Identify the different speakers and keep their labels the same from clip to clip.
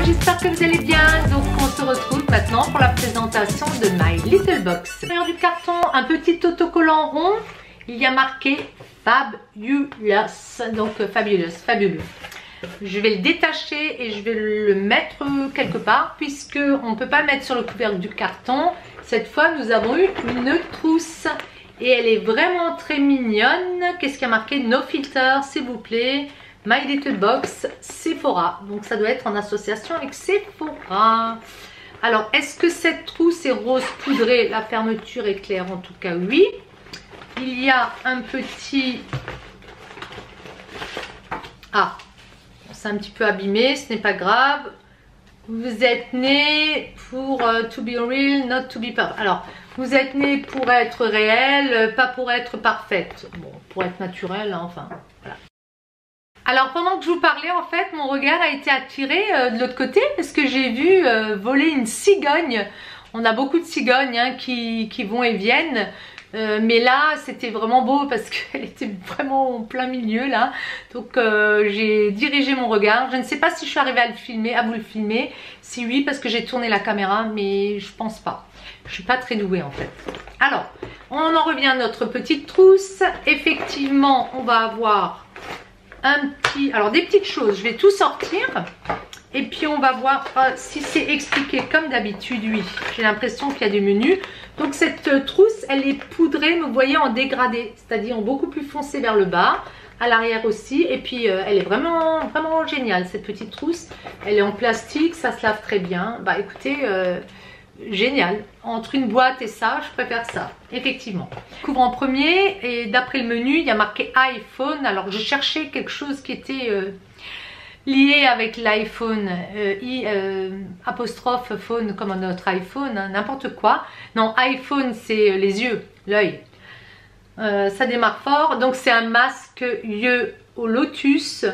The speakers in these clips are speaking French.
Speaker 1: j'espère que vous allez bien. Donc on se retrouve maintenant pour la présentation de My Little Box. À l'intérieur du carton, un petit autocollant rond. Il y a marqué Fabulous, donc fabuleux. Je vais le détacher et je vais le mettre quelque part puisque on ne peut pas le mettre sur le couvercle du carton. Cette fois nous avons eu une trousse et elle est vraiment très mignonne. Qu'est-ce qu'il y a marqué? No filter s'il vous plaît. My Little Box Sephora. Donc ça doit être en association avec Sephora. Alors est-ce que cette trousse est rose poudré? La fermeture est claire en tout cas oui. Il y a un petit... Ah, c'est un petit peu abîmé, ce n'est pas grave. Vous êtes né pour to be real, not to be perfect. Alors, vous êtes né pour être réel, pas pour être parfaite. Bon, pour être naturel, hein, enfin, voilà. Alors, pendant que je vous parlais, en fait, mon regard a été attiré de l'autre côté parce que j'ai vu voler une cigogne. On a beaucoup de cigognes hein, qui vont et viennent. Mais là c'était vraiment beau parce qu'elle était vraiment en plein milieu là. Donc j'ai dirigé mon regard. Je ne sais pas si je suis arrivée à le filmer, à vous le filmer. Si oui, parce que j'ai tourné la caméra, mais je pense pas. Je suis pas très douée en fait. Alors, on en revient à notre petite trousse. Effectivement, on va avoir un petit... Alors des petites choses, je vais tout sortir. Et puis on va voir si c'est expliqué comme d'habitude. Oui, j'ai l'impression qu'il y a des menus. Donc cette trousse, elle est poudrée, vous voyez, en dégradé. C'est-à-dire beaucoup plus foncé vers le bas. À l'arrière aussi. Et puis elle est vraiment géniale cette petite trousse. Elle est en plastique, ça se lave très bien. Bah écoutez, génial. Entre une boîte et ça, je préfère ça. Effectivement. Je couvre en premier et d'après le menu, il y a marqué iPhone. Alors je cherchais quelque chose qui était... lié avec l'iPhone, apostrophe phone comme notre iPhone, hein, n'importe quoi. Non, iPhone c'est les yeux, l'œil. Ça démarre fort. Donc c'est un masque yeux au lotus.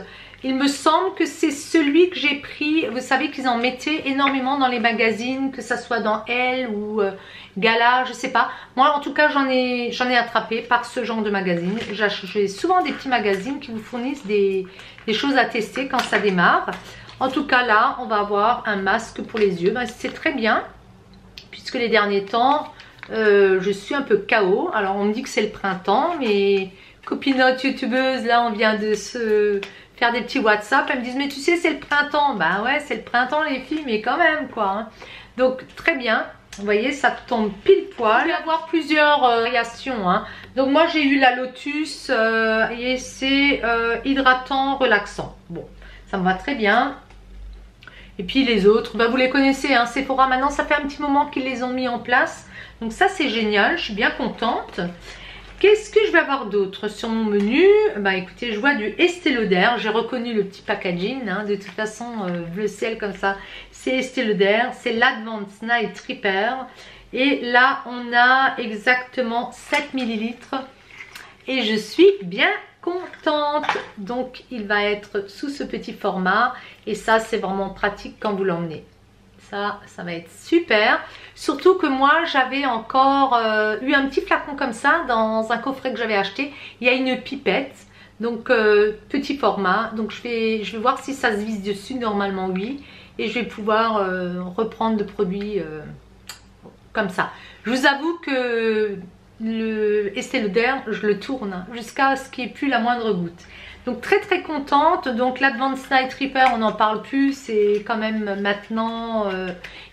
Speaker 1: Il me semble que c'est celui que j'ai pris. Vous savez qu'ils en mettaient énormément dans les magazines, que ça soit dans Elle ou Gala, je sais pas. Moi en tout cas j'en ai attrapé par ce genre de magazine. J'ai souvent des petits magazines qui vous fournissent des choses à tester quand ça démarre. En tout cas là on va avoir un masque pour les yeux. Ben, c'est très bien puisque les derniers temps je suis un peu KO. Alors on me dit que c'est le printemps, mais copinotes youtubeuses là on vient de se faire des petits WhatsApp, elles me disent mais tu sais c'est le printemps. Bah ouais c'est le printemps les filles, mais quand même quoi hein. Donc très bien, vous voyez ça tombe pile poil. Il va y avoir plusieurs variations hein. Donc moi j'ai eu la Lotus et c'est hydratant relaxant. Bon ça me va très bien. Et puis les autres, bah, vous les connaissez hein, Sephora maintenant ça fait un petit moment qu'ils les ont mis en place. Donc ça c'est génial, je suis bien contente. Qu'est-ce que je vais avoir d'autre sur mon menu? Bah écoutez, je vois du Estée Lauder. J'ai reconnu le petit packaging. Hein. De toute façon, bleu ciel comme ça, c'est Estée Lauder. C'est l'Advanced Night Repair. Et là, on a exactement 7 ml. Et je suis bien contente. Donc, il va être sous ce petit format. Et ça, c'est vraiment pratique quand vous l'emmenez. Ça va être super. Surtout que moi j'avais encore eu un petit flacon comme ça dans un coffret que j'avais acheté. Il y a une pipette, donc petit format. Donc je vais voir si ça se visse dessus. Normalement oui. Et je vais pouvoir reprendre le produit comme ça. Je vous avoue que le Estée Lauder, je le tourne jusqu'à ce qu'il n'y ait plus la moindre goutte. Donc très contente. Donc l'Advanced Night Repair on n'en parle plus, c'est quand même maintenant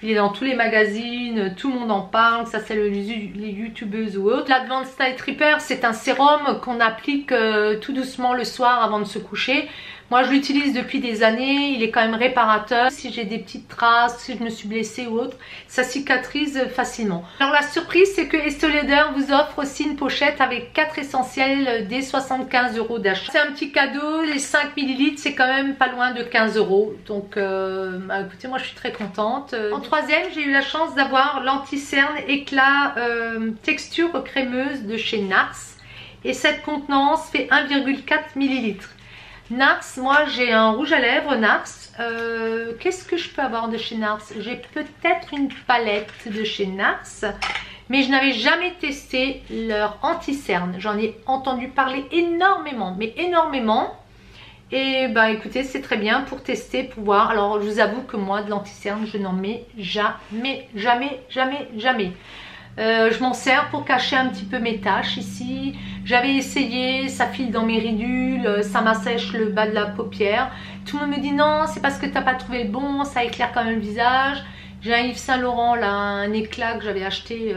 Speaker 1: il est dans tous les magazines, tout le monde en parle, ça c'est les youtubeuses ou autres. L'Advanced Night Repair c'est un sérum qu'on applique tout doucement le soir avant de se coucher. Moi je l'utilise depuis des années, il est quand même réparateur. Si j'ai des petites traces, si je me suis blessée ou autre, ça cicatrise facilement. Alors la surprise c'est que Estée Lauder vous offre aussi une pochette avec 4 essentiels dès 75 € d'achat. C'est un petit cadeau, les 5 ml c'est quand même pas loin de 15 €. Donc bah, écoutez moi je suis très contente. En troisième j'ai eu la chance d'avoir l'anti-cerne éclat texture crémeuse de chez NARS. Et cette contenance fait 1,4 ml. NARS, moi j'ai un rouge à lèvres NARS. Qu'est-ce que je peux avoir de chez NARS? J'ai peut-être une palette de chez NARS, mais je n'avais jamais testé leur anti-cerne. J'en ai entendu parler énormément, mais énormément. Et bah écoutez, c'est très bien pour tester, pour voir. Alors je vous avoue que moi de l'anti-cerne je n'en mets jamais, jamais, jamais, jamais. Je m'en sers pour cacher un petit peu mes taches ici. J'avais essayé, ça file dans mes ridules, ça m'assèche le bas de la paupière. Tout le monde me dit non, c'est parce que tu n'as pas trouvé le bon, ça éclaire quand même le visage. J'ai un Yves Saint Laurent là, un éclat que j'avais acheté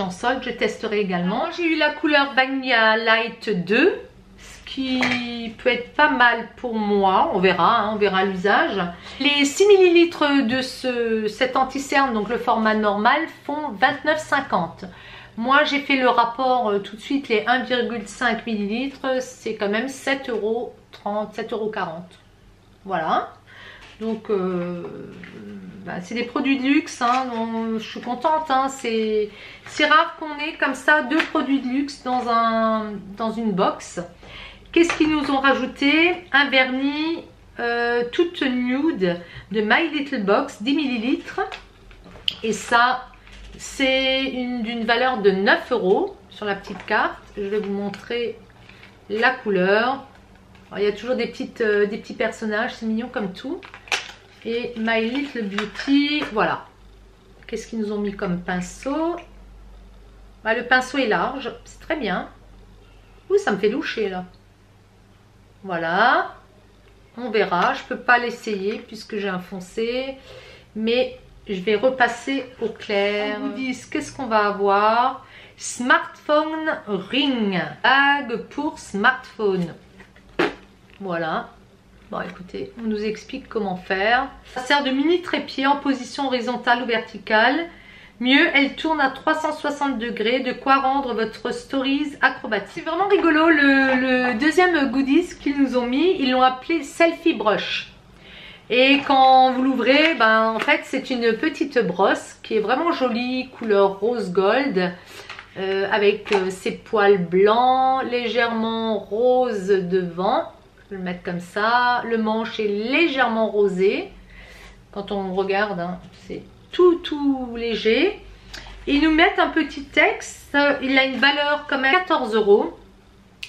Speaker 1: en solde, je testerai également. J'ai eu la couleur Vanilla Light 2, ce qui peut être pas mal pour moi, on verra, hein, on verra l'usage. Les 6 ml de cet anti-cerne, donc le format normal, font 29,50. Moi j'ai fait le rapport tout de suite, les 1,5 ml, c'est quand même 7,30 €, 7,40 €. Voilà. Donc c'est des produits de luxe, hein, donc je suis contente, hein, c'est rare qu'on ait comme ça 2 produits de luxe dans une box. Qu'est-ce qu'ils nous ont rajouté? Un vernis toute nude de My Little Box, 10 ml. Et ça, c'est d'une valeur de 9 € sur la petite carte. Je vais vous montrer la couleur. Alors, il y a toujours des petits personnages, c'est mignon comme tout. Et My Little Beauty, voilà. Qu'est-ce qu'ils nous ont mis comme pinceau? Bah, le pinceau est large, c'est très bien. Ouh, ça me fait loucher là. Voilà. On verra, je ne peux pas l'essayer puisque j'ai un foncé. Mais je vais repasser au clair. On vous dit, qu'est-ce qu'on va avoir? Smartphone Ring. Bague pour smartphone. Voilà. Bon, écoutez, on nous explique comment faire. Ça sert de mini trépied en position horizontale ou verticale. Mieux, elle tourne à 360 degrés, de quoi rendre votre stories acrobatique. C'est vraiment rigolo, le deuxième goodies qu'ils nous ont mis, ils l'ont appelé Selfie Brush. Et quand vous l'ouvrez, ben, en fait, c'est une petite brosse qui est vraiment jolie, couleur rose gold, avec ses poils blancs, légèrement rose devant. Je vais le mettre comme ça. Le manche est légèrement rosé. Quand on regarde, hein, c'est tout léger. Ils nous mettent un petit texte. Il a une valeur quand même 14 €.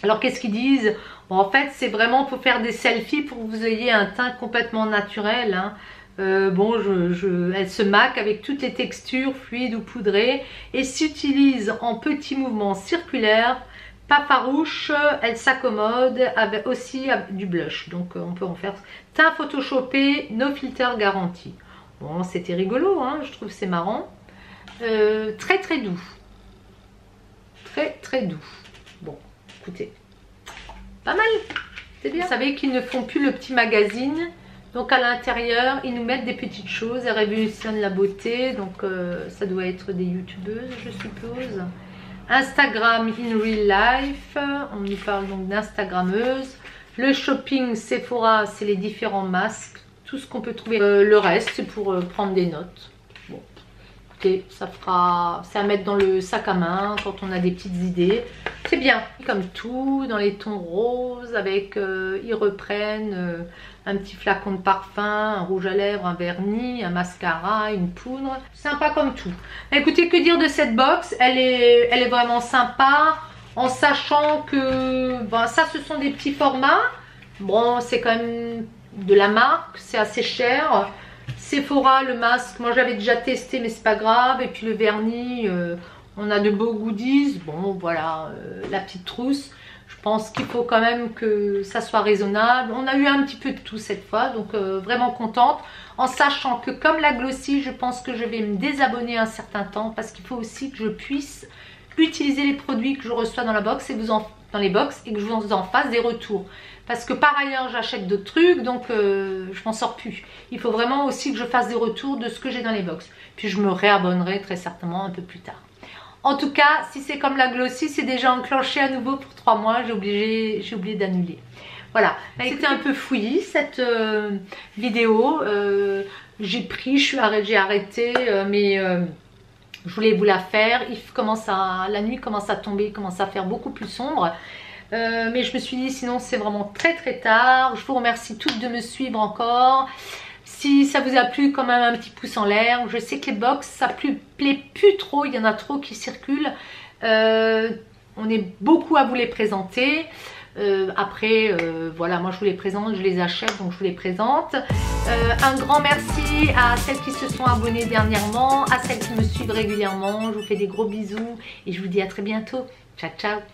Speaker 1: Alors qu'est-ce qu'ils disent? Bon, en fait, c'est vraiment pour faire des selfies, pour que vous ayez un teint complètement naturel. Hein. Bon, elle se maque avec toutes les textures fluides ou poudrées et s'utilise en petits mouvements circulaires. Pas farouche, elle s'accommode avec aussi du blush, donc on peut en faire. Teint photoshopé, no filter garantie. Bon, c'était rigolo, hein, je trouve c'est marrant. Très doux. Très doux. Bon, écoutez, pas mal, c'est bien. Vous savez qu'ils ne font plus le petit magazine, donc à l'intérieur, ils nous mettent des petites choses, elles révolutionnent la beauté, donc ça doit être des youtubeuses, je suppose. Instagram in real life, on nous parle donc d'instagrammeuse. Le shopping Sephora, c'est les différents masques, tout ce qu'on peut trouver. Le reste, c'est pour prendre des notes. Bon, écoutez, c'est à mettre dans le sac à main quand on a des petites idées. C'est bien, comme tout, dans les tons roses, avec, ils reprennent un petit flacon de parfum, un rouge à lèvres, un vernis, un mascara, une poudre. Sympa comme tout. Écoutez, que dire de cette box? Elle est vraiment sympa, en sachant que bon, ça, ce sont des petits formats. Bon, c'est quand même de la marque, c'est assez cher. Sephora, le masque, moi j'avais déjà testé, mais c'est pas grave. Et puis le vernis, on a de beaux goodies. Bon, voilà, la petite trousse. Je pense qu'il faut quand même que ça soit raisonnable. On a eu un petit peu de tout cette fois, donc vraiment contente. En sachant que comme la Glossy, je pense que je vais me désabonner un certain temps, parce qu'il faut aussi que je puisse utiliser les produits que je reçois dans la box et dans les box et que je vous en fasse des retours. Parce que par ailleurs, j'achète d'autres trucs, donc je m'en sors plus. Il faut vraiment aussi que je fasse des retours de ce que j'ai dans les box. Puis je me réabonnerai très certainement un peu plus tard. En tout cas, si c'est comme la Glossy, c'est déjà enclenché à nouveau pour 3 mois. J'ai oublié d'annuler. Voilà, c'était un peu fouillis cette vidéo. J'ai arrêté, mais je voulais vous la faire. La nuit commence à tomber, il commence à faire beaucoup plus sombre. Mais je me suis dit, sinon c'est vraiment très tard. Je vous remercie toutes de me suivre encore. Si ça vous a plu, quand même un petit pouce en l'air. Je sais que les box, ça plaît plus trop. Il y en a trop qui circulent. On est beaucoup à vous les présenter. Après, voilà, moi je vous les présente, je les achète, donc je vous les présente. Un grand merci à celles qui se sont abonnées dernièrement, à celles qui me suivent régulièrement. Je vous fais des gros bisous et je vous dis à très bientôt. Ciao, ciao!